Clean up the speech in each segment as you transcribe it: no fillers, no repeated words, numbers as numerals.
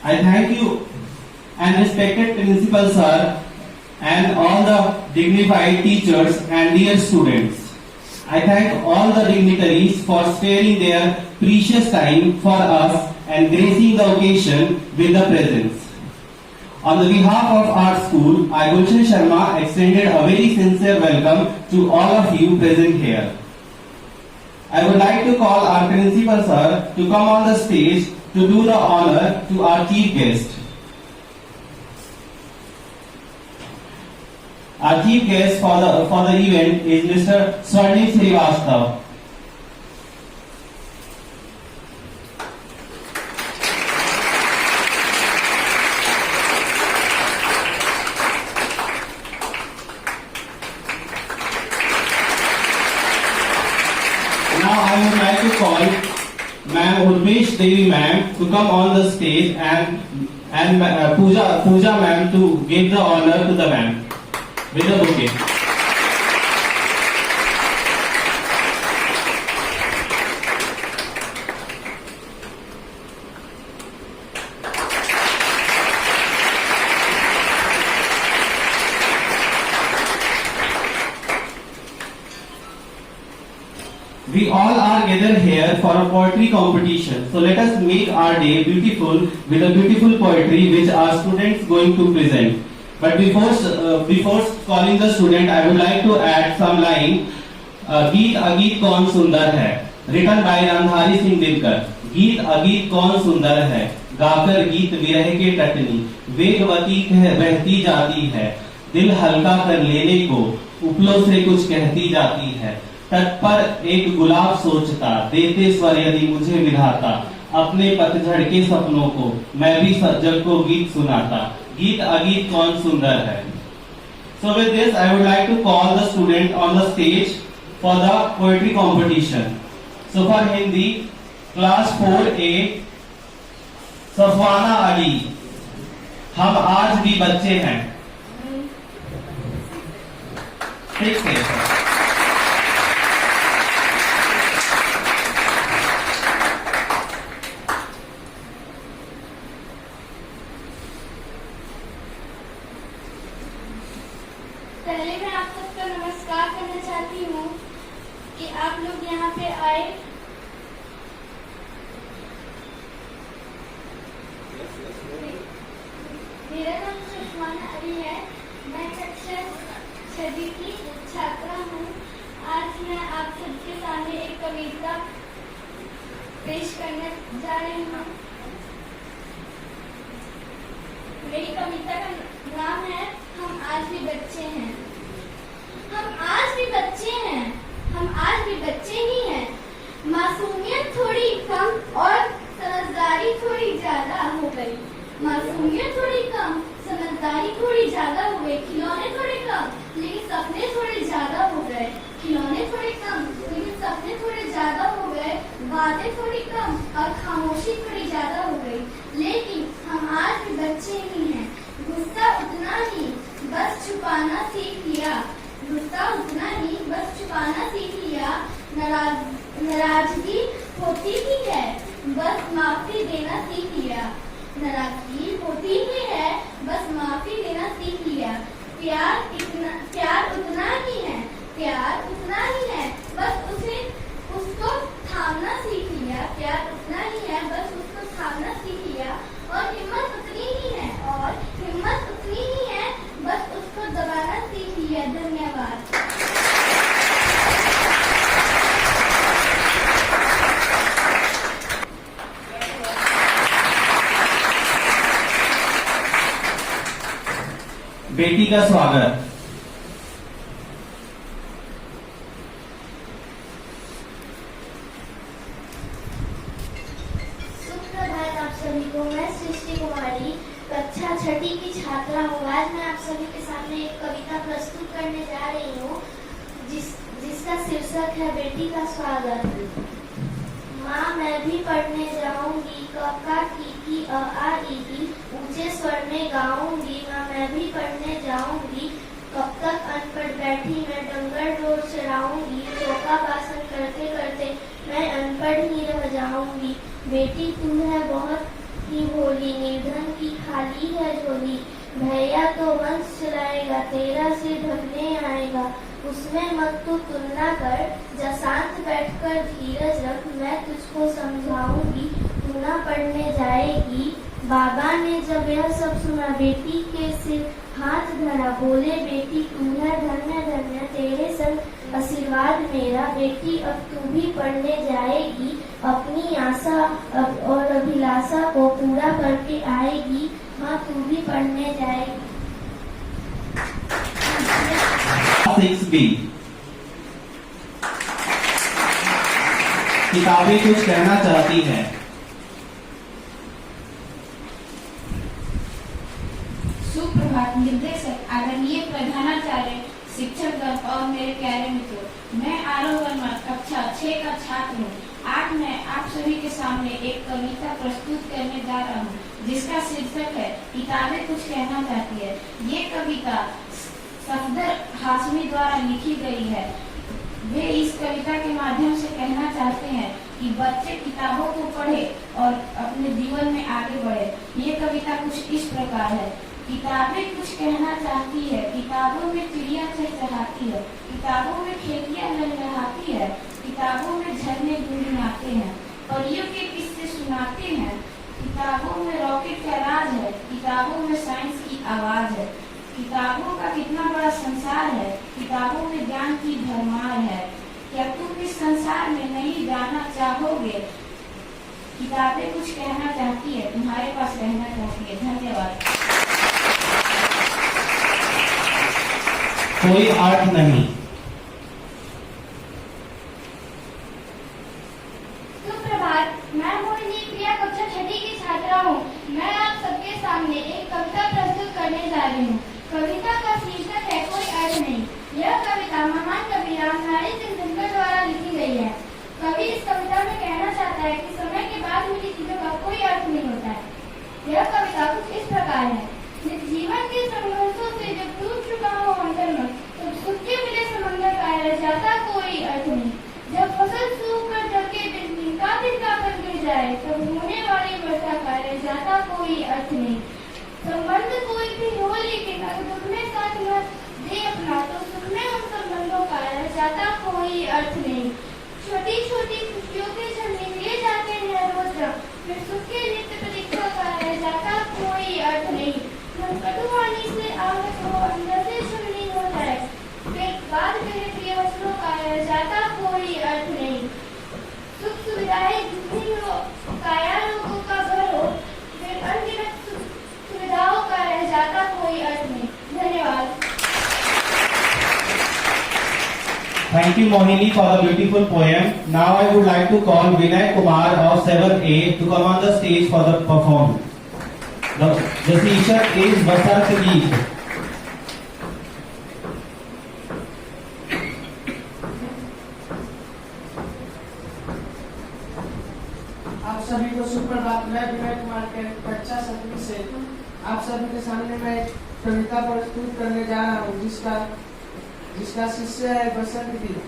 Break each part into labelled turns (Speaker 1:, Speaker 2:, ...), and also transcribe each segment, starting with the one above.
Speaker 1: I thank you and respected principal sir and all the dignified teachers and dear students. I thank all the dignitaries for sparing their precious time for us and gracing the occasion with the presence. On the behalf of our school, I, Gulshan Sharma, extended a very sincere welcome to all of you present here. I would like to call our principal sir to come on the stage to do the honor to our chief guest. Our chief guest for the event is Mr. Swarnim Srivastava. Now I would like to call Ma'am Urmesh Devi Ma'am to come on the stage and Pooja Ma'am to give the honor to the ma'am with the bouquet. We all are gathered here for a poetry competition. So let us make our day beautiful with a beautiful poetry which our students going to present. But before calling the student, I would like to add some line. गीत अगीत कौन सुंदर है, written by Ramdhari Singh Dinkar. गीत अगीत कौन सुंदर है, गाकर गीत विरह के टटनी, वेगवती बहती जाती है, दिल हल्का कर लेने को उपलों से कुछ कहती जाती है. तट पर एक गुलाब सोचता, देते स्वर यदि मुझे विधाता, अपने पतझड़ के सपनों को मैं भी जग को गीत सुनाता. गीत अगीत कौन सुंदर है. So with this, I would like to call the student on the stage for the poetry competition. So for Hindi, class 4A, सफवाना Ali. हम आज भी बच्चे हैं. ठीक है.
Speaker 2: पहले मैं आप सबका नमस्कार करना चाहती हूँ कि आप लोग यहाँ पे आए. मेरा नाम सफवाना अली है. मैं कक्षा 6वीं की छात्रा हूँ. आज मैं आप सबके सामने एक कविता पेश करने जा रही हूँ. मेरी कविता का नाम है हम आज भी बच्चे हैं. हम आज भी बच्चे हैं, हम आज भी बच्चे ही हैं. मासूमियत थोड़ी कम और समझदारी थोड़ी ज्यादा हो गई. मासूमियत थोड़ी कम, समझदारी थोड़ी ज्यादा हो गई. खिलौने थोड़े कम लेकिन सपने थोड़े ज्यादा हो गए. खिलौने थोड़े कम लेकिन सपने थोड़े ज्यादा हो गए. बातें थोड़ी कम और खामोशी थोड़ी ज्यादा हो गई. लेकिन हम आज भी बच्चे ही हैं. गुस्सा उतना ही बस छुपाना सीख लिया. गुस्सा उतना ही बस छुपाना सीख लिया. नाराजगी होती ही है, बस माफी देना सीख लिया. नाराजगी होती ही है, बस माफी देना सीख लिया. प्यार उतना ही है, प्यार उतना ही है, बस उसको थामना सीख लिया. प्यार उतना ही है, बस उसको थामना सीख लिया. और हिम्मत उतनी ही है, और हिम्मत उतनी ही है, बस उसको दबाना सीख लिया. धन्यवाद.
Speaker 1: बेटी का स्वागत.
Speaker 2: सुप्रभात आप सभी को. मैं सृष्टि कुमारी कक्षा 6वीं की छात्रा हूँ. आज मैं आप सभी के सामने एक कविता प्रस्तुत करने जा रही हूँ जिसका शीर्षक है बेटी का स्वागत. माँ मैं भी पढ़ने जाऊंगी, क ख की अ आ इ ई ऊंचे स्वर में गाऊंगी. माँ मैं भी पढ़ने जाऊंगी, कब तक अनपढ़ बैठी मैं डंगर ढोर चराऊंगी. चौका बासन करते करते मैं अनपढ़ ही रह जाऊंगी. बेटी तू है बहुत की होली, निर्धन की खाली है झोली। भैया तो वंश चलाएगा, तेरा सिर ढकने आएगा, उसमें मत तू तुलना कर, जा शांत बैठकर धीरज रख, मैं तुझको समझाऊंगी, तू ना पढ़ने जाएगी। बाबा ने जब यह सब सुना, बेटी के सिर हाथ धरा, बोले बेटी तू है धन्य धन्य, तेरे संग आशीर्वाद मेरा। बेटी अब तू भी पढ़ने जाएगी, अपनी आशा और अभिलाषा को पूरा करके आएगी। हाँ, तू भी पढ़ने जाएगी।
Speaker 1: 6B किताबें कुछ कहना चाहती हैं।
Speaker 3: सुप्रभात निर्देशक, आदरणीय प्रधानाचार्य, शिक्षक और मेरे प्यारे मित्रों, मैं आरोह वर्मा कक्षा 6 का छात्र हूँ। आज मैं आप सभी के सामने एक कविता प्रस्तुत करने जा रहा हूँ, जिसका शीर्षक है किताबें कुछ कहना चाहती है। ये कविता सफदर हाशमी द्वारा लिखी गई है। वे इस कविता के माध्यम से कहना चाहते हैं कि बच्चे किताबों को पढ़े और अपने जीवन में आगे बढ़े। ये कविता कुछ इस प्रकार है। किताबें कुछ कहना चाहती है, किताबों में चिड़िया चहचहाती है, किताबों में खेतियाँ लहलहाती है, किताबों में झरने गुनगुनाते हैं, परियों के किस्से सुनाते हैं, किताबों में रॉकेट का राज है, किताबों में साइंस की आवाज है, किताबों का कितना बड़ा संसार है, किताबों में ज्ञान की भरमार है। क्या तुम इस संसार में नहीं जाना चाहोगे? किताबें कुछ कहना चाहती है, तुम्हारे पास रहना चाहती है। धन्यवाद।
Speaker 1: कोई अर्थ नहीं।
Speaker 2: सुप्रभात, मैं मोहिनी प्रिया कक्षा 6 की छात्रा हूँ। मैं आप सबके सामने एक कविता प्रस्तुत करने जा रही हूँ। कविता का शीर्षक है कोई अर्थ नहीं। यह कविता महान कवि रामधारी सिंह दिनकर द्वारा लिखी गई है। कवि इस कविता में कहना चाहता है कि समय के बाद मिली चीजों का कोई अर्थ नहीं होता है। यह कविता कुछ इस प्रकार है। जीवन के संघर्षों से जब टूट चुका हो अंतर्मन, तब सुख के मिले समंदर का रह जाता कोई अर्थ नहीं। जब फसल सूख कर जल के तिनका कर गिर जाए, तब होने वाली वर्षा का रह जाता कोई अर्थ नहीं। संबंध कोई भी हो, लेकिन अगर दुख में साथ न दे अपना, तो सुख में उन संबंधों का रह जाता कोई अर्थ नहीं। छोटी छोटी खुशियों के झरने ले जाते हैं रोज, फिर सुख के नित्य प्रतीक्षा का रह जाता कोई अर्थ नहीं। कटुवाणी से आहत हो, अंदर से सुन्नी हो जाए, फिर बाद मेरे प्रिय वचनों का रह जाता कोई अर्थ नहीं। सुख सुविधाएं जितनी हो, काया लोगों का घर हो, फिर अनगिनत सुविधाओं का रह जाता कोई अर्थ नहीं। धन्यवाद।
Speaker 1: Thank you, Mohini, for the beautiful poem. Now I would like to call Vinay Kumar of 7A to come on the stage for the performance. The शीर्षक is बसंत गीत।
Speaker 4: आप सभी को सुप्रभात। मैं विनय कुमार के कक्षा 7 से आप सभी के सामने मैं एक कविता प्रस्तुत करने जा रहा हूँ, जिसका शीर्षक है बसंत गीत।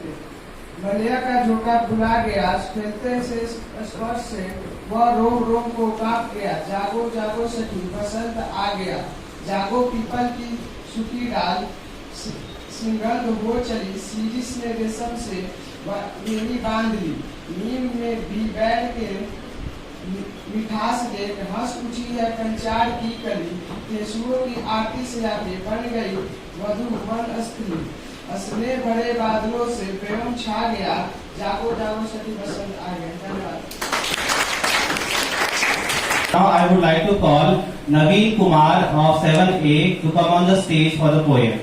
Speaker 4: बलिया का झोंका बुला गया, फैलते से स्पर्श से वह रोम रोम को कांप गया। जागो जागो सखी, बसंत आ गया। जागो पीपल की सूखी डाल, सिंगल हो चली। सीरिस ने रेशम से बेड़ी बांध ली। नीम में भी बैठ के मिठास देख हंस उठी है कंचार की कली। केशुओं की आरती से आगे बन गई वधु वन स्त्री। असले भरे बादलों से प्रेम छा गया। जागो जागो सखी, बसंत आ गया। धन्यवाद।
Speaker 1: Now I would like to call Naveen Kumar of 7A to come on the stage for the poem.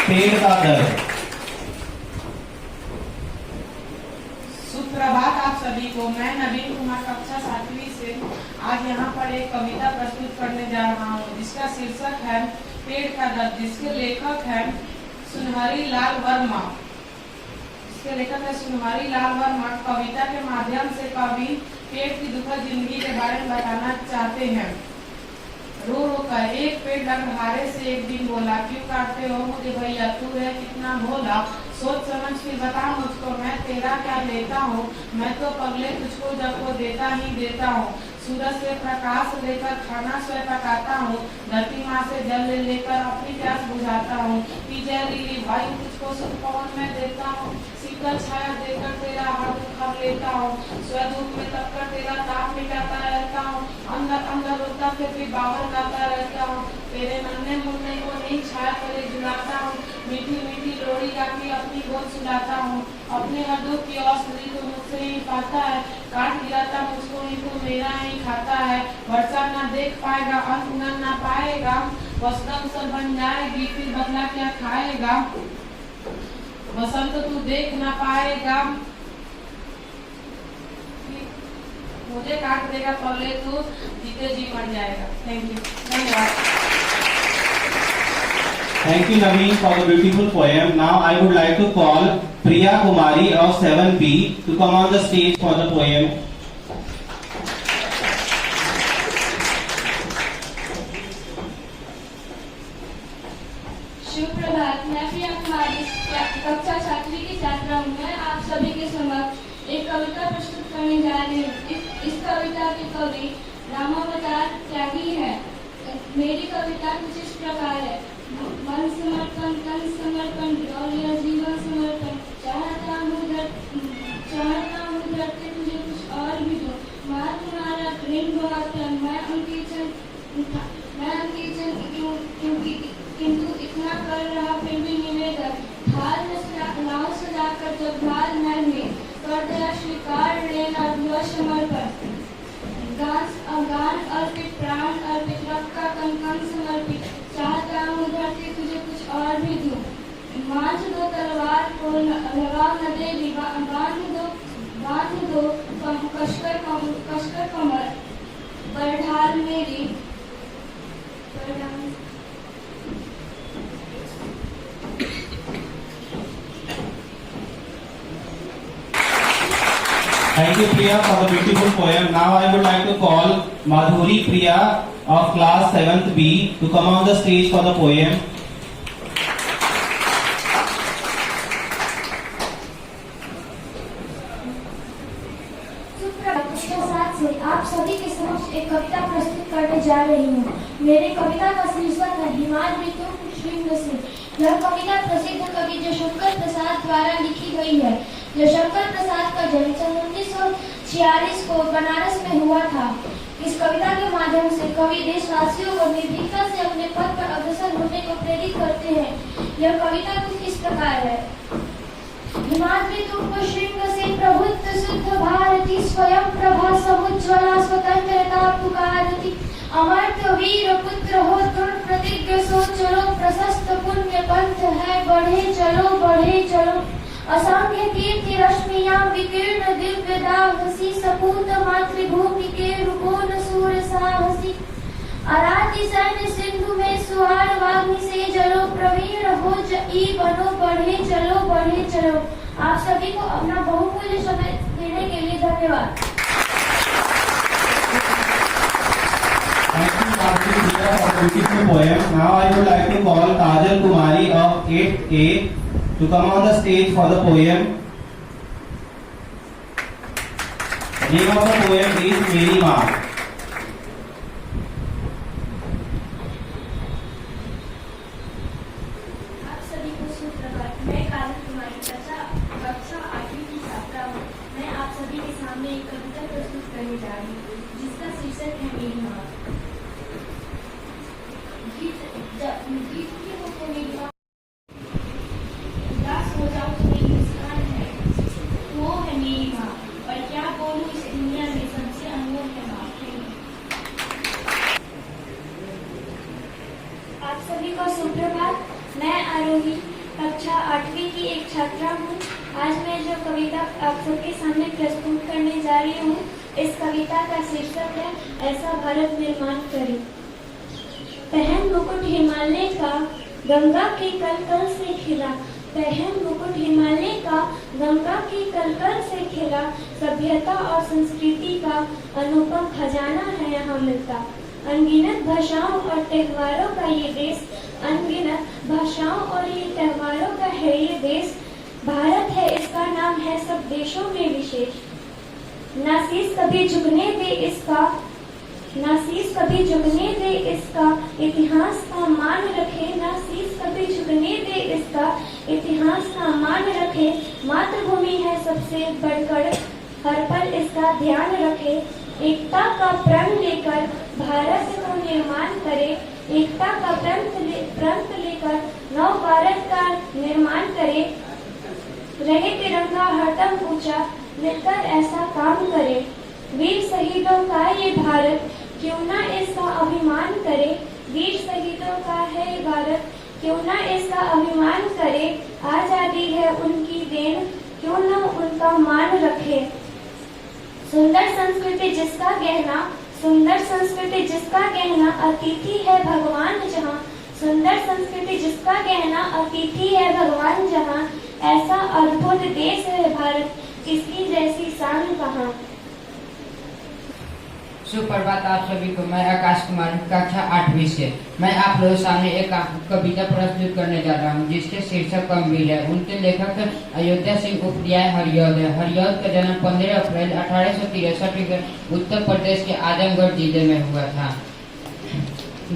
Speaker 1: पेड़ का दर्द।
Speaker 4: सुप्रभात आप सभी को। मैं नवीन कुमार कक्षा 7वीं से आज यहाँ पर एक कविता प्रस्तुत करने जा रहा हूँ, जिसका शीर्षक है पेड़ का दर्द, जिसके लेखक है सुनहरी लाल वर्मा। कविता के माध्यम से कवि पेड़ की दुखद जिंदगी के बारे में बताना चाहते हैं।
Speaker 3: रो रो कर एक पेड़ लकड़हारे से एक दिन बोला, क्यों काटते हो मुझे भैया, तू है कितना भोला, सोच समझ फिर बता मुझको मैं तेरा क्या लेता हूँ, मैं तो पगले तुझको जब को देता ही देता हूँ, सूरज से प्रकाश लेकर खाना स्वयं पकाता हूँ, धरती माँ से जल लेकर अपनी प्यास बुझाता हूँ, पी जहरीली वायु तुझको सुख पवन में देता हूँ, शीतल छाया देकर तेरा हाथ उठा लेता हूँ, स्वयं धूप में तपकर तेरा ताप मिटाता रहता हूँ, अंदर अंदर रोता फिर भी बाहर गाता रहता हूँ, तेरे नन्हे मुन्ने को नहीं छाया करे झुलाता हूँ, मीठी मीठी लोरी गा के अपनी गोद सुलाता हूँ, अपने हड्डों की औषधि तो मुझसे ही पाता है, काट गिराता मुझको ही तो मेरा ही खाता है, वर्षा ना देख पाएगा अंत ना पाएगा, वसंत सब बन जाएगी फिर बदला क्या खाएगा, वसंत तू देख ना पाएगा, मुझे काट देगा पहले तू जीते जी मर जाएगा। थैंक यू, धन्यवाद।
Speaker 1: Thank you, Naveen, for the beautiful poem. Now I would like to call Priya Kumari of 7B to come on the stage for the poem.
Speaker 2: शुभ प्रभात। मैं प्रिया कुमारी कक्षा छात्री की छात्रा हूँ। मैं आप सभी के समक्ष एक कविता प्रस्तुत करने जा रही हूँ। इस कविता के कवि रामावतार त्यागी है। मेरी कविता कुछ इस प्रकार है। मन समर्पण, तन समर्पण, डोलिया जीवन समर्पण, चाहता हूँ धरती तुझे कुछ और भी दो, मार तुम्हारा प्रेम बहुत है, मैं उनकी किंतु इतना कर रहा फिर भी निवेदन, हाल में नाव सजाकर जब भाल नर में कर दया स्वीकार लेना हुआ समर्पण, गान अर्पित, प्राण अर्पित, रक्त का कण समर्पित, चाहता हूँ धरती तुझे कुछ और भी दूं, मांझ दो तलवार को लगा न देगी, बांध दो कसकर कमर पर ढाल मेरी
Speaker 1: Thank you, Priya, for the beautiful poem. Now I would like to call Madhuri Priya of class 7th B to come on the stage for the poem.
Speaker 2: इसके साथ से आप सभी के समक्ष एक कविता प्रस्तुत करने जा रही हूँ। मेरी कविता का शीर्षक है हिमाल ऋतु श्रृंग से। यह कविता प्रसिद्ध कवि जयशंकर प्रसाद द्वारा लिखी गई है। जयशंकर प्रसाद का जन्म 1946 को बनारस में हुआ था। इस कविता के माध्यम से कवि देशवासियों को निर्भीकता से अपने पद पर अग्रसर होने को प्रेरित करते हैं। यह कविता कुछ इस प्रकार है। हिमाद्री तुम श्रृंग से प्रभुत्व शुद्ध भारती, स्वयं प्रभा समुज्ज्वला स्वतंत्रता पुकारती, अमर्त्य वीर पुत्र हो दृढ़ प्रतिज्ञ सो चलो, प्रशस्त पुण्य पंथ है बढ़े चलो, असंख्य कीर्ति रश्मियां विकीर्ण दिव्य दाहसी, सपूत मातृभूमि के रुकोन सूर साहसी, अराती सैन्य सिंधु में सुहार वाग्नि से जलो, प्रवीण हो जई बनो बढ़े चलो। आप सभी को अपना बहुमूल्य समय देने के लिए धन्यवाद।
Speaker 1: Thank you, Madhuri Priya, for the beautiful poem. Now I would like to call Kajal Kumari of 8A to come on the stage for the poem. The name of the poem is Meri Maa.
Speaker 2: मैं आरोही कक्षा 8वीं की एक छात्रा हूँ। आज मैं जो कविता आप सबके सामने प्रस्तुत करने जा रही हूँ, इस कविता का शीर्षक है ऐसा भारत निर्माण करें। पहन मुकुट हिमालय का गंगा के कलकल से खिला, पहन मुकुट हिमालय का गंगा के कलकल से खिला, सभ्यता और संस्कृति का अनुपम खजाना है यहाँ मिलता।
Speaker 5: अनगिनत भाषाओं और त्योहारों का ये देश, अनगिनत भाषाओं और ये त्योहारों का है ये देश। भारत है इसका नाम है सब देशों में विशेष। नासीस कभी झुकने दे इसका, नासीस कभी झुकने दे इसका, इतिहास का मान रखे। नासीस कभी झुकने दे इसका, इतिहास का मान रखे। मातृभूमि है सबसे बढ़कर, हर पल इसका ध्यान रखे। एकता का प्रण लेकर भारत को निर्माण करे, एकता का प्रण लेकर नव भारत का निर्माण करे। रहे तिरंगा हरदम ऊंचा, मिलकर ऐसा काम करे। वीर शहीदों का ये भारत, क्यों ना इसका अभिमान करे। वीर शहीदों का है ये भारत, क्यों ना इसका अभिमान करे। आजादी है उनकी देन, क्यों ना उनका मान रखे। सुंदर संस्कृति जिसका गहना, सुंदर संस्कृति जिसका गहना, अतिथि है भगवान जहाँ। सुंदर संस्कृति जिसका गहना, अतिथि है भगवान जहाँ। ऐसा अद्भुत देश है भारत, इसकी जैसी शान कहाँ।
Speaker 6: सुप्रभात आप सभी को। मैं आकाश कुमार, कक्षा 8वीं से। मैं आप लोगों के सामने एक कविता प्रस्तुत करने जा रहा हूँ जिसके शीर्षक गंभीर है। उनके लेखक अयोध्या सिंह उपाध्याय हरियौध है। हरियौध का जन्म 15 अप्रैल 1863 को उत्तर प्रदेश के आजमगढ़ जिले में हुआ था।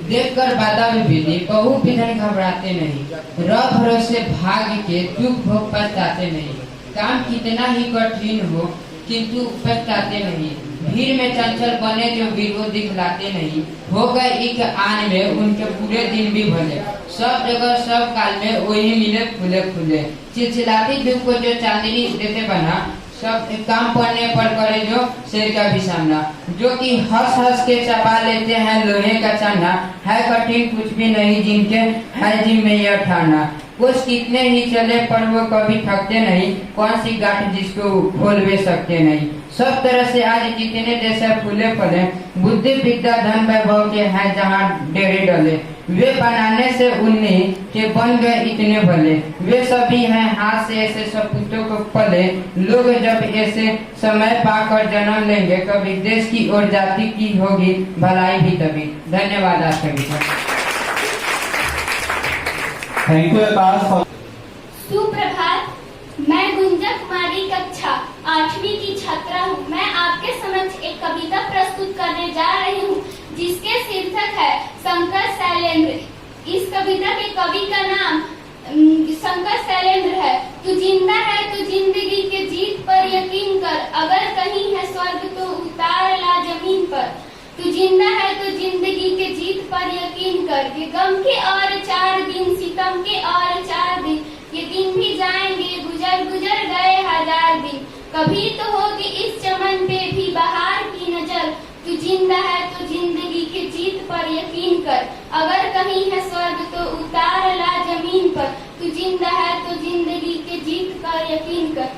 Speaker 6: देखकर बाधा विधि बहु विधन घबराते नहीं, रब भरोसे भाग्य के दुख भोग पछताते नहीं। काम कितना ही कठिन हो किंतु पछताते नहीं। भीड़ में चंचल बने जो वीर वो दिखलाते नहीं। हो गए एक आन में उनके पूरे दिन भी भले, सब जगह सब काल में वही मिले फूले फूले। चिलचिलाती धूप को जो चांदनी देते बना, सब काम पड़ने पर करे जो शेर का भी सामना। जो कि हंस हंस के चबा लेते हैं लोहे का चाना, है कठिन कुछ भी नहीं जिनके है जिम में यह ठाना। कुछ कितने ही चले पर वो कभी थकते नहीं, कौन सी गांठ जिसको खोल भी सकते नहीं। सब तरह से आज जितने जैसे फूले फले, बुद्धि विद्या धन वैभव के हैं जहाँ डेरे डले। वे बनाने से उन्हीं के बन गए इतने भले, वे सभी हैं हाथ से ऐसे सपूतों को पले। लोग जब ऐसे समय पाकर जन्म लेंगे, कभी देश की और जाति की होगी भलाई भी तभी। धन्यवाद आप सभी को।
Speaker 1: थैंक यू आकाश।
Speaker 2: सुप्रभात, मैं गुंजा कुमारी कक्षा 8वीं की छात्रा हूँ। मैं आपके समक्ष एक कविता प्रस्तुत करने जा रही हूँ जिसके शीर्षक है शंकर शैलेंद्र। इस कविता के कवि का नाम शंकर शैलेंद्र है। तू जिंदा है तो जिंदगी के जीत पर यकीन कर, अगर कहीं है स्वर्ग तो उतार ला जमीन पर। तू जिंदा है तो जिंदगी के जीत पर यकीन कर। ये गम के और 4 दिन, सितम के और 4 दिन, ये दिन भी जाएंगे गुजर गुजर गए 1000 दिन। कभी तो होगी इस चमन पे भी बहार की नजर। तू जिंदा है तो जिंदगी के जीत पर यकीन कर, अगर कहीं है स्वर्ग तो उतार ला जमीन पर। तू जिंदा है तो जिंदगी के जीत पर यकीन कर।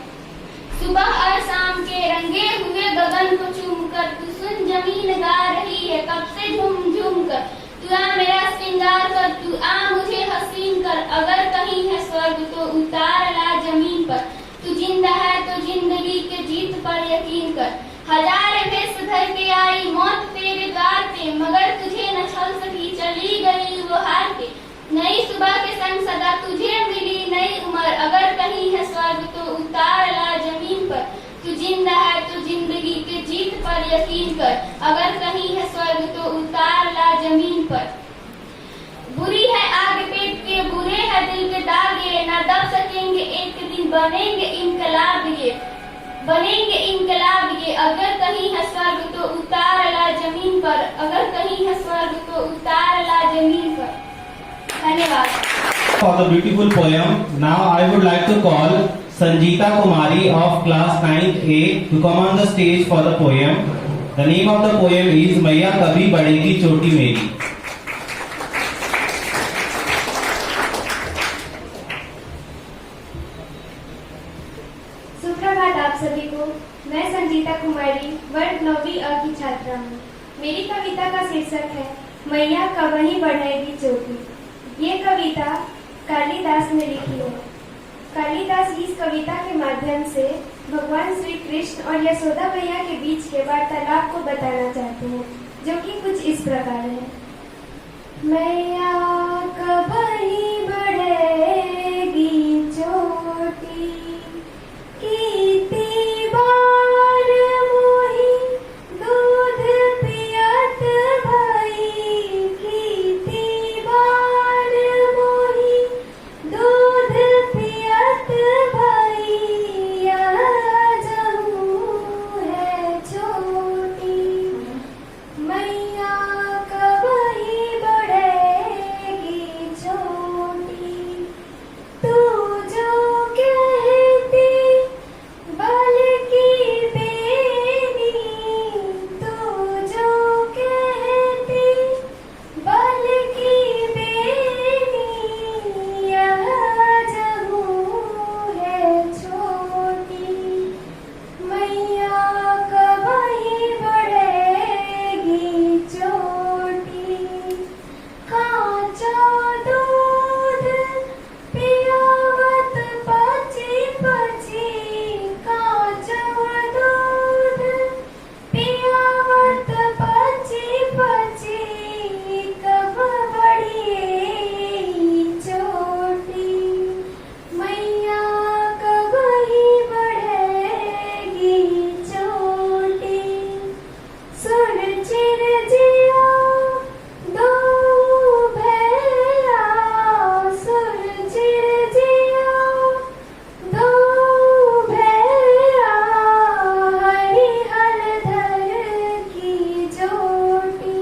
Speaker 2: सुबह और शाम के रंगे हुए गगन को चूम कर, तू सुन जमीन गा रही है कब से झूम झूम कर। तू आ मेरा श्रृंगार कर, तू आ मुझे हसीन कर, अगर कहीं है स्वर्ग तो उतार ला जमीन पर। तू जिंदा है तो जिंदगी के जीत पर यकीन कर। 1000 भेष धर के आई मौत तेरे द्वार पे, मगर तुझे न छल सकी चली गई वो हार के। नई सुबह के संग सदा तुझे मिली नई उम्र, अगर कहीं है स्वर्ग तो उतार ला जमीन पर। तू जिंदा है तो जिंदगी के जीत पर यकीन कर, अगर कहीं है स्वर्ग तो उतार ला जमीन पर। बुरी है आग पेट के, बुरे है दिल के दागे, न दब सकेंगे एक दिन बनेंगे इनकलाब ये, बनेंगे इनकलाब ये। अगर कहीं है स्वर्ग तो उतार ला जमीन पर, अगर कहीं है स्वर्ग तो उतार ला जमीन पर। धन्यवाद।
Speaker 1: For the beautiful poem, now I would like to call Sanjita Kumari of class 9th A to come on the stage for the poem. The name of the poem is मैया कभी बढ़ेगी चोटी मेरी।
Speaker 5: सुप्रभात आप सभी को। मैं संजीता कुमारी वर्ग 9वीं अ की छात्रा हूँ। मेरी कविता का शीर्षक है मैया कभी बढ़ेगी चोटी। ये कविता कालिदास ने लिखी है। कालिदास इस कविता के माध्यम से भगवान श्री कृष्ण और यशोदा मैया के बीच के वार्तालाप को बताना चाहते हैं। जो कि कुछ इस प्रकार है। मैया कब ही बढ़ेगी चोटी, कीती बार मोही दूध पियत भई, कीती बार मोही दूध पियत भई, यह जहू है छोटी। मैया कब ही बढ़ेगी छोटी, तू जो कहती बल की बेनी, तू जो कहती बल की बेनी, यह जहू है छोटी। मैया कब ही बढ़ेगी चोटी, कांचा दूध पियावत पची पची, कांचा दूध पियावत पची पची, कब बढ़ेगी चोटी। मैया कब ही बढ़ेगी चोटी। सुन चिरजिया दो भैया, सुन चिरजिया दो भैया, हरिहरधर की जोटी।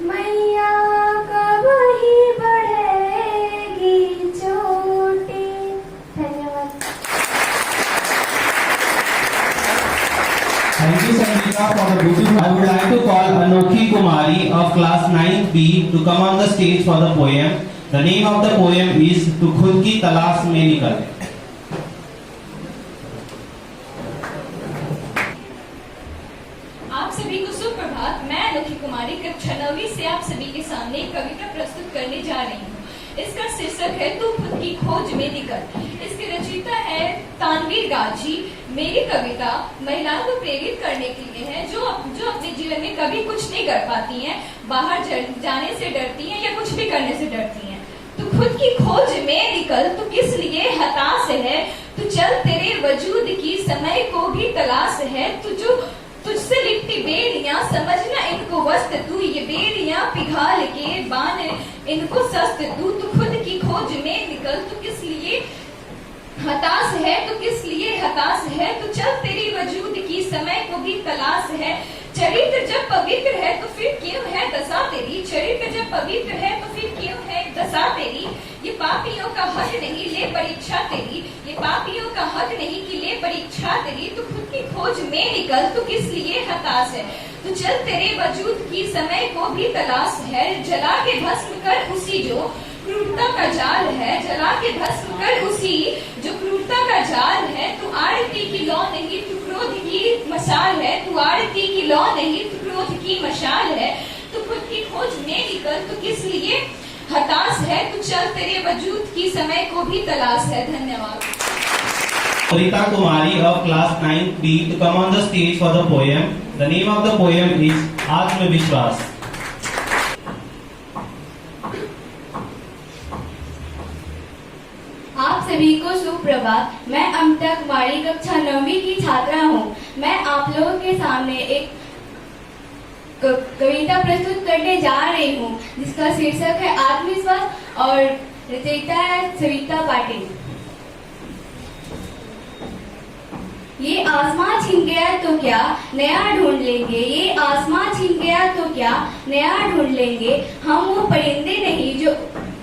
Speaker 5: मैया कब ही बढ़ेगी चोटी। धन्यवाद।
Speaker 1: Thank you, Sangeeta, for the beautiful. I would like to call Anokhi Kumari of class 9th B to come on the stage for the poem. The name of the poem is "Tu khud ki तलाश में निकल"।
Speaker 7: आप सभी को सुप्रभात। मैं अनोखी कुमारी कक्षा 9वीं से आप सभी के सामने एक कविता प्रस्तुत करने जा रही हूँ। इसका शीर्षक है "तू खुद की खोज में निकल"। इसके रचयिता है तानवीर गाजी। मेरी कविता महिलाओं को प्रेरित करने के लिए है जो अपने जीवन में कभी कुछ नहीं कर पाती हैं, बाहर जाने से डरती हैं या कुछ भी करने से डरती हैं। तू खुद की खोज में निकल, तू किस लिए हताश है, तू चल तेरे वजूद की समय को भी तलाश है, तुझसे लिपटी बेड़ियां समझना इनको वस्त तू, ये बेड़ियां पिघाल के बान इनको सस्त तू। तू खुद की खोज में निकल, तू किस लिए हताश है, तू किस लिए हताश है, तू चल तेरी वजूद की समय को भी तलाश है। चरित्र जब पवित्र है तो फिर क्यों है दशा तेरी, चरित्र जब पवित्र है तो फिर क्यों है दशा तेरी। ये पापियों का हक नहीं ले परीक्षा तेरी, ये पापियों का हक नहीं कि ले परीक्षा तेरी। तू खुद की खोज में निकल, तू किस लिए हताश है, तू चल तेरे वजूद की समय को भी तलाश है। जला के भस्म कर उसी जो क्रूरता का जाल है, जला के भस्म कर उसी जो क्रूरता का जाल है। तू आरती की लौ नहीं, तू क्रोध की मशाल है, तू आरती की लौ नहीं, तू क्रोध की मशाल है। तू खुद की खोज में निकल, तू किस लिए हताश है, तू चल तेरे वजूद की समय को भी तलाश है। धन्यवाद।
Speaker 1: Rita Kumari of class 9th B to come on the stage for the poem. The name of the poem is Atmavishwas.
Speaker 5: आप सभी को सुप्रभात। मैं अमृता कुमारी कक्षा 9वीं की छात्रा हूँ। मैं आप लोगों के सामने एक कविता प्रस्तुत करने जा रही हूँ जिसका शीर्षक है आत्मविश्वास और रचयिता है सविता पाटिल। ये आसमां छिन गया तो क्या नया ढूंढ लेंगे, ये आसमां छिन गया तो क्या नया ढूंढ लेंगे, हम वो परिंदे नहीं जो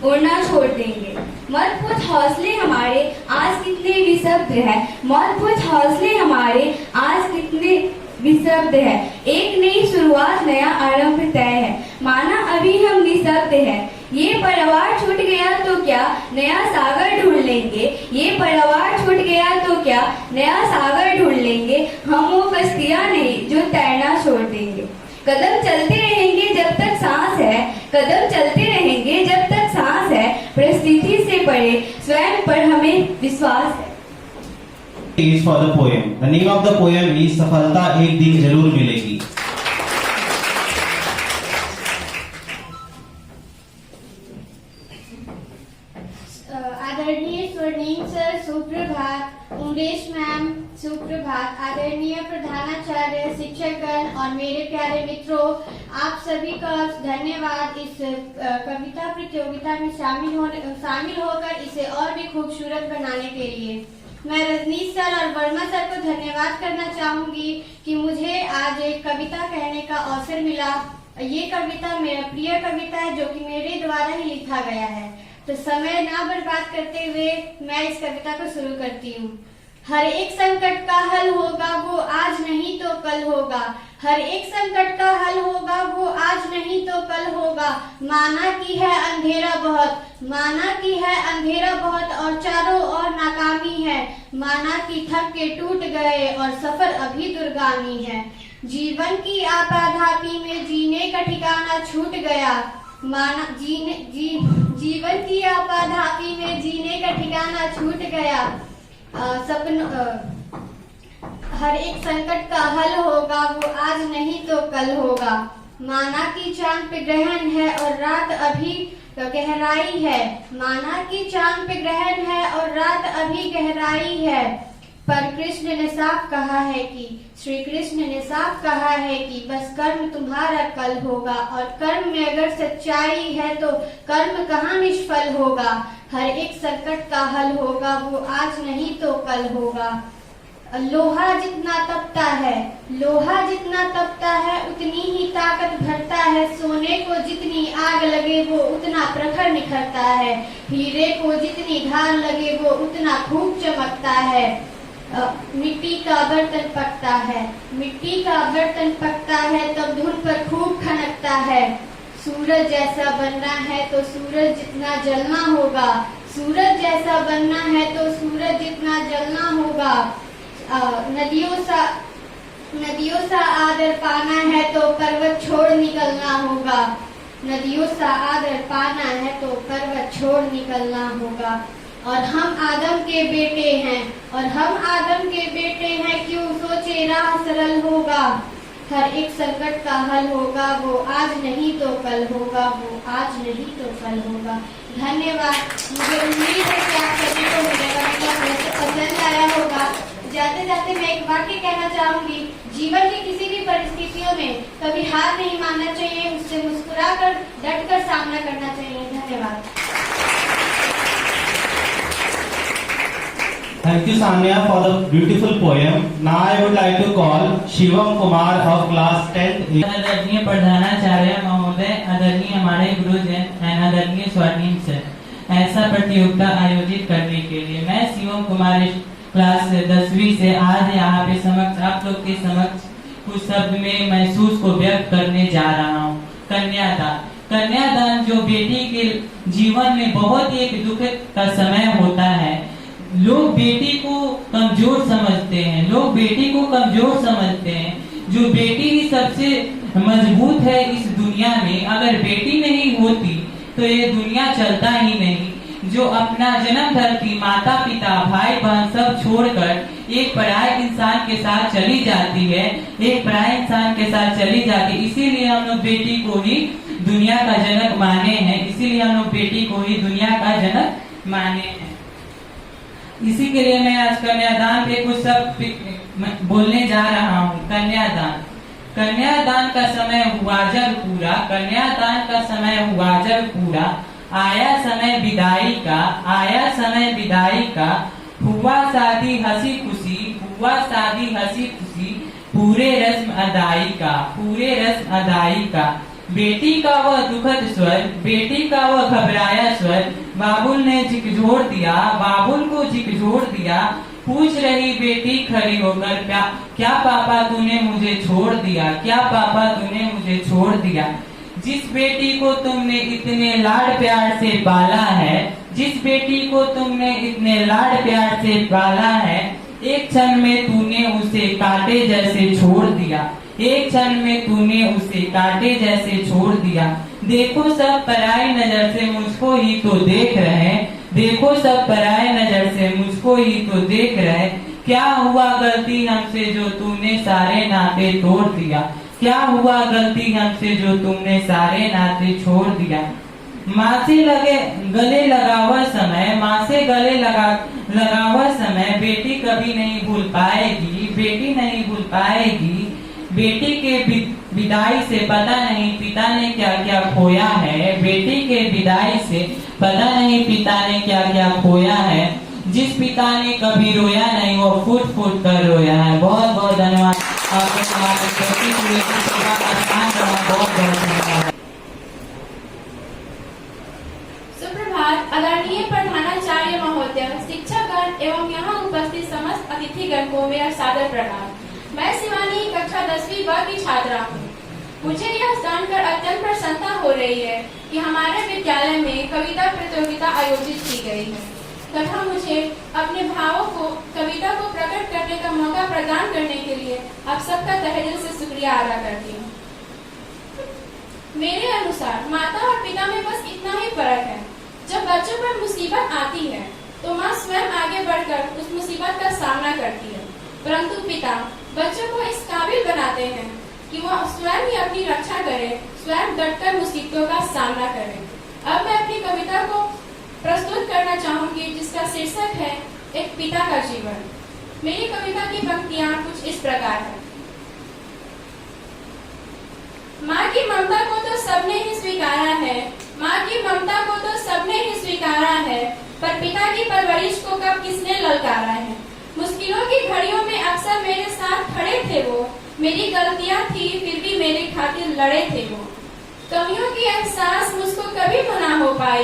Speaker 5: उड़ना छोड़ देंगे। मत पूछ हौसले हमारे आज कितने विशब्द है, मत पूछ हौसले हमारे आज कितने विशब्द है। एक नई शुरुआत नया आरंभ तय है, माना अभी हम निशब्द है। ये परिवार छूट गया तो क्या नया सागर ढूंढ लेंगे, ये परिवार छूट गया तो क्या नया सागर ढूंढ लेंगे, हम वो कश्तियां नहीं जो तैरना छोड़ देंगे। कदम चलते रहेंगे जब तक सांस है, कदम चलते रहेंगे जब तक सांस है, परिस्थिति से परे स्वयं पर हमें विश्वास है।
Speaker 1: Is for the poem. The name of the poem is सफलता एक दिन जरूर मिलेगी।
Speaker 2: सुप्रभात उमेश मैम, सुप्रभात आदरणीय प्रधानाचार्य, शिक्षकगण और मेरे प्यारे मित्रों, आप सभी का धन्यवाद इस कविता प्रतियोगिता में शामिल होकर इसे और भी खूबसूरत बनाने के लिए। मैं रजनीश सर और वर्मा सर को धन्यवाद करना चाहूंगी कि मुझे आज एक कविता कहने का अवसर मिला। ये कविता मेरा प्रिय कविता है जो कि मेरे द्वारा ही लिखा गया है। तो समय ना बर्बाद करते हुए मैं इस कविता को शुरू करती हूँ। हर एक संकट का हल होगा वो आज नहीं तो कल होगा। हर एक संकट का हल होगा वो आज नहीं तो कल होगा। माना कि है अंधेरा बहुत, माना कि है अंधेरा बहुत और चारों ओर नाकामी है। माना कि थक के टूट गए और सफर अभी दुर्गामी है। जीवन की आपाधापी में जीने का ठिकाना छूट गया। माना जीवन की आपाधापी में जीने का ठिकाना छूट गया। हर एक संकट का हल होगा वो आज नहीं तो कल होगा। माना कि चांद पे ग्रहण है और रात अभी गहराई है। माना कि चांद पे ग्रहण है और रात अभी गहराई है। पर कृष्ण ने साफ कहा है कि श्री कृष्ण ने साफ कहा है कि बस कर्म तुम्हारा कल होगा। और कर्म में अगर सच्चाई है तो कर्म कहाँ निष्फल होगा। हर एक संकट का हल होगा वो आज नहीं तो कल होगा। लोहा जितना तपता है, लोहा जितना तपता है उतनी ही ताकत भरता है। सोने को जितनी आग लगे वो उतना प्रखर निखरता है। हीरे को जितनी धार लगे वो उतना खूब चमकता है। मिट्टी का बर्तन पकता है, मिट्टी का बर्तन पकता है तब धुन पर खूब खनकता है। सूरज जैसा बनना है तो सूरज जितना जलना होगा। सूरज जैसा बनना है तो सूरज जितना जलना होगा। नदियों सा आदर पाना है तो पर्वत छोड़ निकलना होगा। नदियों सा आदर पाना है तो पर्वत छोड़ निकलना होगा। और हम आदम के बेटे हैं, और हम आदम के बेटे हैं, क्यों सोचे राह सरल होगा। हर एक संकट का हल होगा वो आज नहीं तो कल होगा। वो आज नहीं तो कल होगा। धन्यवाद। मुझे उम्मीद है कि आप सभी को मेरा कविता पसंद आया होगा। जाते जाते मैं एक वाक्य कहना चाहूंगी। जीवन की किसी भी परिस्थितियों में कभी हार नहीं मानना चाहिए, उससे मुस्कुराकर डटकर सामना करना चाहिए। धन्यवाद।
Speaker 1: Thank you, Sanya, for the beautiful poem. Now I would like to call Shivam Kumar of class 10th.
Speaker 8: आदरणीय प्रधानाचार्य महोदय, आदरणीय हमारे गुरुजन एवं आदरणीय स्वर्णिम सर, ऐसा प्रतियोगिता आयोजित करने के लिए मैं शिवम कुमार क्लास 10वीं से आज यहाँ पे आप लोग के समक्ष कुछ शब्द में महसूस को व्यक्त करने जा रहा हूँ। कन्यादान। कन्यादान जो बेटी के जीवन में बहुत एक दुखद का समय होता है। लोग बेटी को कमजोर समझते हैं, लोग बेटी को कमजोर समझते हैं। जो बेटी ही सबसे मजबूत है इस दुनिया में। अगर बेटी नहीं होती तो ये दुनिया चलता ही नहीं। जो अपना जन्म धरती माता पिता भाई बहन सब छोड़कर एक पराये इंसान के साथ चली जाती है, एक पराये इंसान के साथ चली जाती है। इसीलिए हम लोग बेटी को ही दुनिया का जनक माने हैं, इसीलिए हम लोग बेटी को ही दुनिया का जनक माने हैं। इसी के लिए मैं आज कन्यादान पे कुछ सब बोलने जा रहा हूँ। कन्यादान। कन्यादान का समय हुआ जब पूरा, कन्यादान का समय हुआ जब पूरा, आया समय विदाई का, आया समय विदाई का, हुआ शादी हंसी खुशी, हुआ शादी हंसी खुशी, पूरे रस्म अदाई का, पूरे रस्म अदाई का। बेटी का वह दुखद स्वर, बेटी का वह घबराया स्वर, बाबुल ने झिकझोर दिया, बाबुल को झिकझोर दिया। पूछ रही बेटी खड़ी होकर, क्या पापा तूने मुझे छोड़ दिया, क्या पापा तूने मुझे छोड़ दिया। जिस बेटी को तुमने इतने लाड प्यार से पाला है, जिस बेटी को तुमने इतने लाड प्यार से पाला है, एक क्षण में तूने उसे कांटे जैसे छोड़ दिया, एक क्षण में तूने उसे कांटे जैसे छोड़ दिया। देखो सब पराई नजर से मुझको ही तो देख रहे, देखो सब पराई नजर से मुझको ही तो देख रहे। क्या हुआ गलती हमसे जो तूने सारे नाते तोड़ दिया, क्या हुआ गलती हमसे जो तुमने सारे नाते छोड़ दिया। माँ से गले लगा वह समय, माँ से गले लगा हुआ समय बेटी कभी नहीं भूल पाएगी, बेटी नहीं भूल पाएगी। बेटी के विदाई से पता नहीं पिता ने क्या क्या खोया है, बेटी के विदाई से पता नहीं पिता ने क्या क्या खोया है। जिस पिता ने कभी रोया नहीं वो फूट फूट कर रोया है। बहुत बहुत धन्यवाद आपके बहुत धन्यवाद।
Speaker 3: सुप्रभात आदरणीय प्रधानाचार्य महोदय, शिक्षकगण एवं यहाँ उपस्थित समस्त अतिथिगण को मेरा सादर प्रणाम। मैं शिवानी कक्षा 10वीं ब की छात्रा हूँ। मुझे यह जानकर अत्यंत प्रसन्नता हो रही है कि हमारे विद्यालय में कविता प्रतियोगिता आयोजित की गई है तथा मुझे अपने भावों को कविता को प्रकट करने का मौका प्रदान करने के लिए आप सबका तहे दिल से शुक्रिया अदा करती हूँ। मेरे अनुसार माता और पिता में बस इतना ही फर्क है। जब बच्चों पर मुसीबत आती है तो माँ स्वयं आगे बढ़कर उस मुसीबत का सामना करती है, परंतु पिता बच्चों को इस काबिल बनाते हैं कि वह स्वयं ही अपनी रक्षा करे, स्वयं डटकर मुसीबतों का सामना करे। अब मैं अपनी कविता को प्रस्तुत करना चाहूंगी जिसका शीर्षक है एक पिता का जीवन। मेरी कविता की पंक्तियां कुछ इस प्रकार है। माँ की ममता को तो सबने ही स्वीकारा है, माँ की ममता को तो सबने ही स्वीकारा है, पर पिता की परवरिश को कब किसने ललकारा है। मुश्किलों की घड़ियों में अक्सर मेरे साथ खड़े थे वो, मेरी गलतियां थी फिर भी मेरे खातिर लड़े थे वो। कमियों की एहसास मुझको कभी तो ना हो पाई,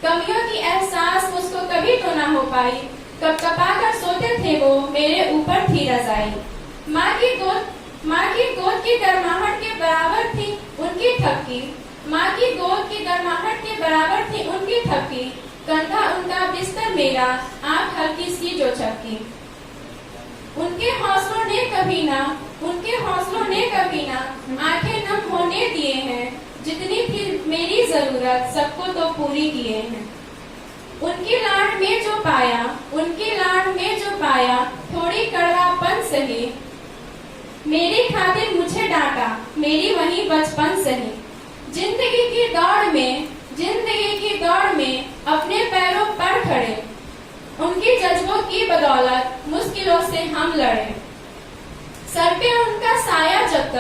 Speaker 3: कमियों की एहसास मुझको कभी तो ना हो पाई, कब कपा कर सोते थे वो मेरे ऊपर थी रजाई। माँ की गोद की गर्माहट के बराबर थी उनकी थपकी, माँ की गोद की गर्माहट के बराबर थी उनकी थपकी, कंधा उनका बिस्तर मेरा आँख हल्की सी जो छपकी। उनके हौसलों ने कभी ना आंखें नम होने दिए हैं, जितनी थी मेरी जरूरत सबको तो पूरी किए हैं। उनकी लाड में जो पाया थोड़ी कड़वापन सही, मेरी खातिर मुझे डांटा मेरी वही बचपन सही। जिंदगी की दौड़ में अपने पैरों पर खड़े, उनकी जज्बों की बदौलत मुश्किलों से हम लड़े। सर पे उनका साया जब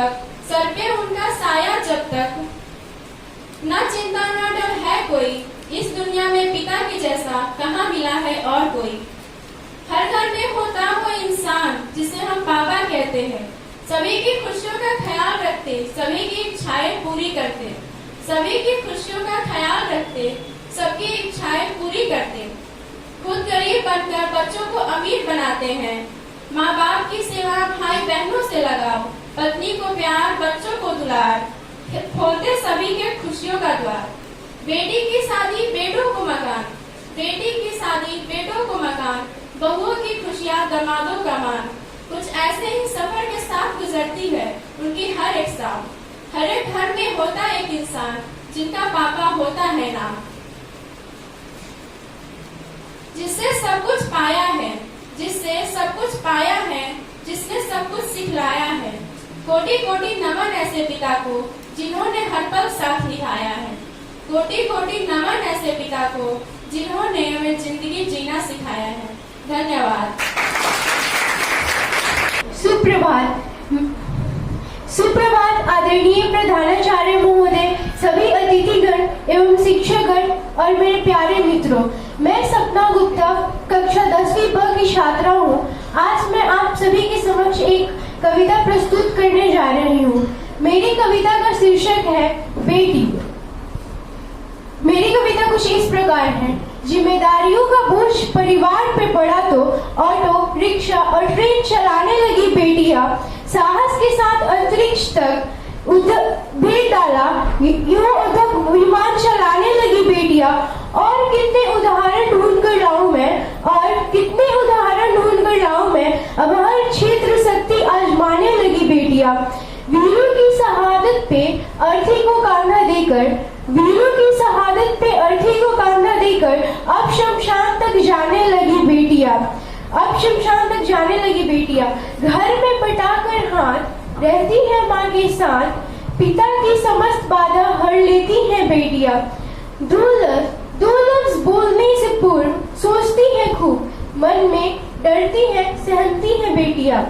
Speaker 3: तक न चिंता न डर है कोई, इस दुनिया में पिता के जैसा कहाँ मिला है और कोई। हर घर में होता वो इंसान जिसे हम पापा कहते हैं, सभी की खुशियों का ख्याल रखते, सभी की इच्छाएं पूरी करते, सभी की खुशियों का ख्याल रखते, सबकी इच्छाएं पूरी करते। खुद गरीब बनकर बच्चों को अमीर बनाते हैं, माँ बाप की सेवा भाई बहनों से लगाओ, पत्नी को प्यार बच्चों को दुलार, खोलते सभी के खुशियों का द्वार। बेटी की शादी बेटों को मकान, बहुओं की खुशियाँ दमादों का मान। कुछ ऐसे ही सफर के साथ गुजरती है उनकी हर एक शाम। हर एक घर में होता एक इंसान जिनका पापा होता है नाम, जिसने सब कुछ पाया है, जिसने सब कुछ सिखलाया है। कोटि कोटि नमन ऐसे पिता को जिन्होंने हर पल साथ निभाया है, कोटि कोटि नमन ऐसे पिता को जिन्होंने हमें जिंदगी जीना सिखाया है। धन्यवाद।
Speaker 9: सुप्रभात आदरणीय प्रधानाचार्य महोदय, सभी अतिथिगण एवं शिक्षकगण और मेरे प्यारे मित्रों। मैं सपना गुप्ता कक्षा 10वीं ब की छात्रा हूँ। आज मैं आप सभी के समक्ष एक कविता प्रस्तुत करने जा रही हूँ। मेरी कविता का शीर्षक है बेटी। मेरी कविता कुछ इस प्रकार है। जिम्मेदारियों का बोझ परिवार पे पड़ा तो ऑटो रिक्शा और ट्रेन चलाने लगी बेटियां, साहस के साथ अंतरिक्ष तक भेज डाला, यूं उधक विमान चलाने लगी बेटियां। और कितने उदाहरण ढूंढ कर लाऊं मैं, अब हर क्षेत्र शक्ति आजमाने लगी बेटियां। वीरों की शहादत पे अर्थी को कांधा देकर अब शमशान तक जाने लगी बेटियां। घर में पटाकर हाथ रहती है माँ के साथ, पिता की समस्त बाधा हर लेती है बेटियां। दो लफ्ज बोलने से पूर्व सोचती है खूब, मन में डरती हैं सहमती हैं बेटियां।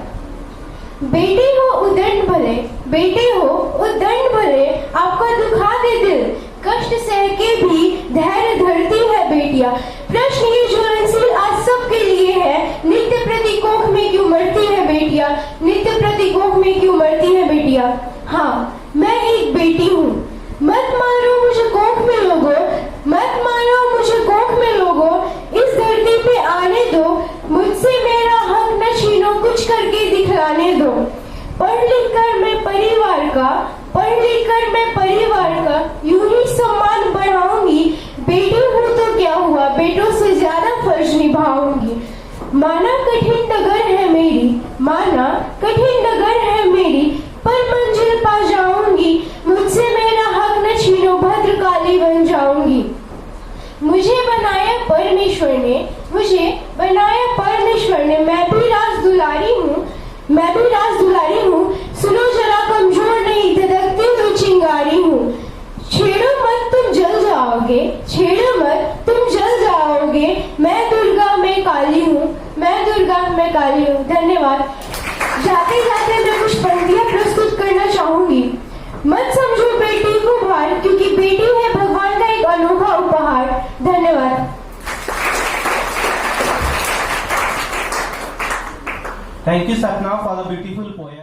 Speaker 9: बेटे हो उदंड भले, बेटे हो उदंड भले, आपका दुखा दे दिल, कष्ट सह के भी धैर्य धरती है बेटियां। प्रश्न ये ज्वलनशील आज सबके लिए है, नित्य प्रति कोख में क्यों मरती है बेटियां, नित्य प्रति कोख में क्यों मरती है बेटियां। हाँ, मैं एक बेटी हूँ, मत मारो मुझे कोख में लोगों, मत मारो मुझे कोख में लोगों, इस धरती पे आने दो, मुझसे मेरा हक न छीनो, कुछ करके दिखलाने दो। पढ़ लिख कर मैं परिवार का, पढ़ लिख कर मैं परिवार का यूं ही सम्मान बढ़ाऊंगी, बेटी हूँ तो क्या हुआ, बेटों से ज्यादा फर्ज निभाऊंगी। माना कठिन डगर है मेरी, माना कठिन डगर है मेरी, पर मंजिल पा जाऊंगी, मुझसे मेरा हक न छीनो, भद्रकाली बन जाऊंगी। मुझे बनाया परमेश्वर ने, मुझे बनाया परमेश्वर ने, मैं भी राज दुलारी हूँ, मैं भी राज दुलारी हूँ, सुनो जरा कमजोर नहीं धधकती हुई चिंगारी हूँ। छेड़ो मत तुम जल जाओगे, छेड़ो मत तुम जल जाओगे, मैं दुर्गा मैं काली हूँ, मैं दुर्गा मैं काली हूँ। धन्यवाद। जाते जाते मैं कुछ पंक्तियां प्रस्तुत करना चाहूंगी। मत समझो बेटी को भार, क्योंकि बेटी है भगवान का एक अनोखा उपहार। धन्यवाद।
Speaker 1: Thank you, Sapna, for the beautiful poem.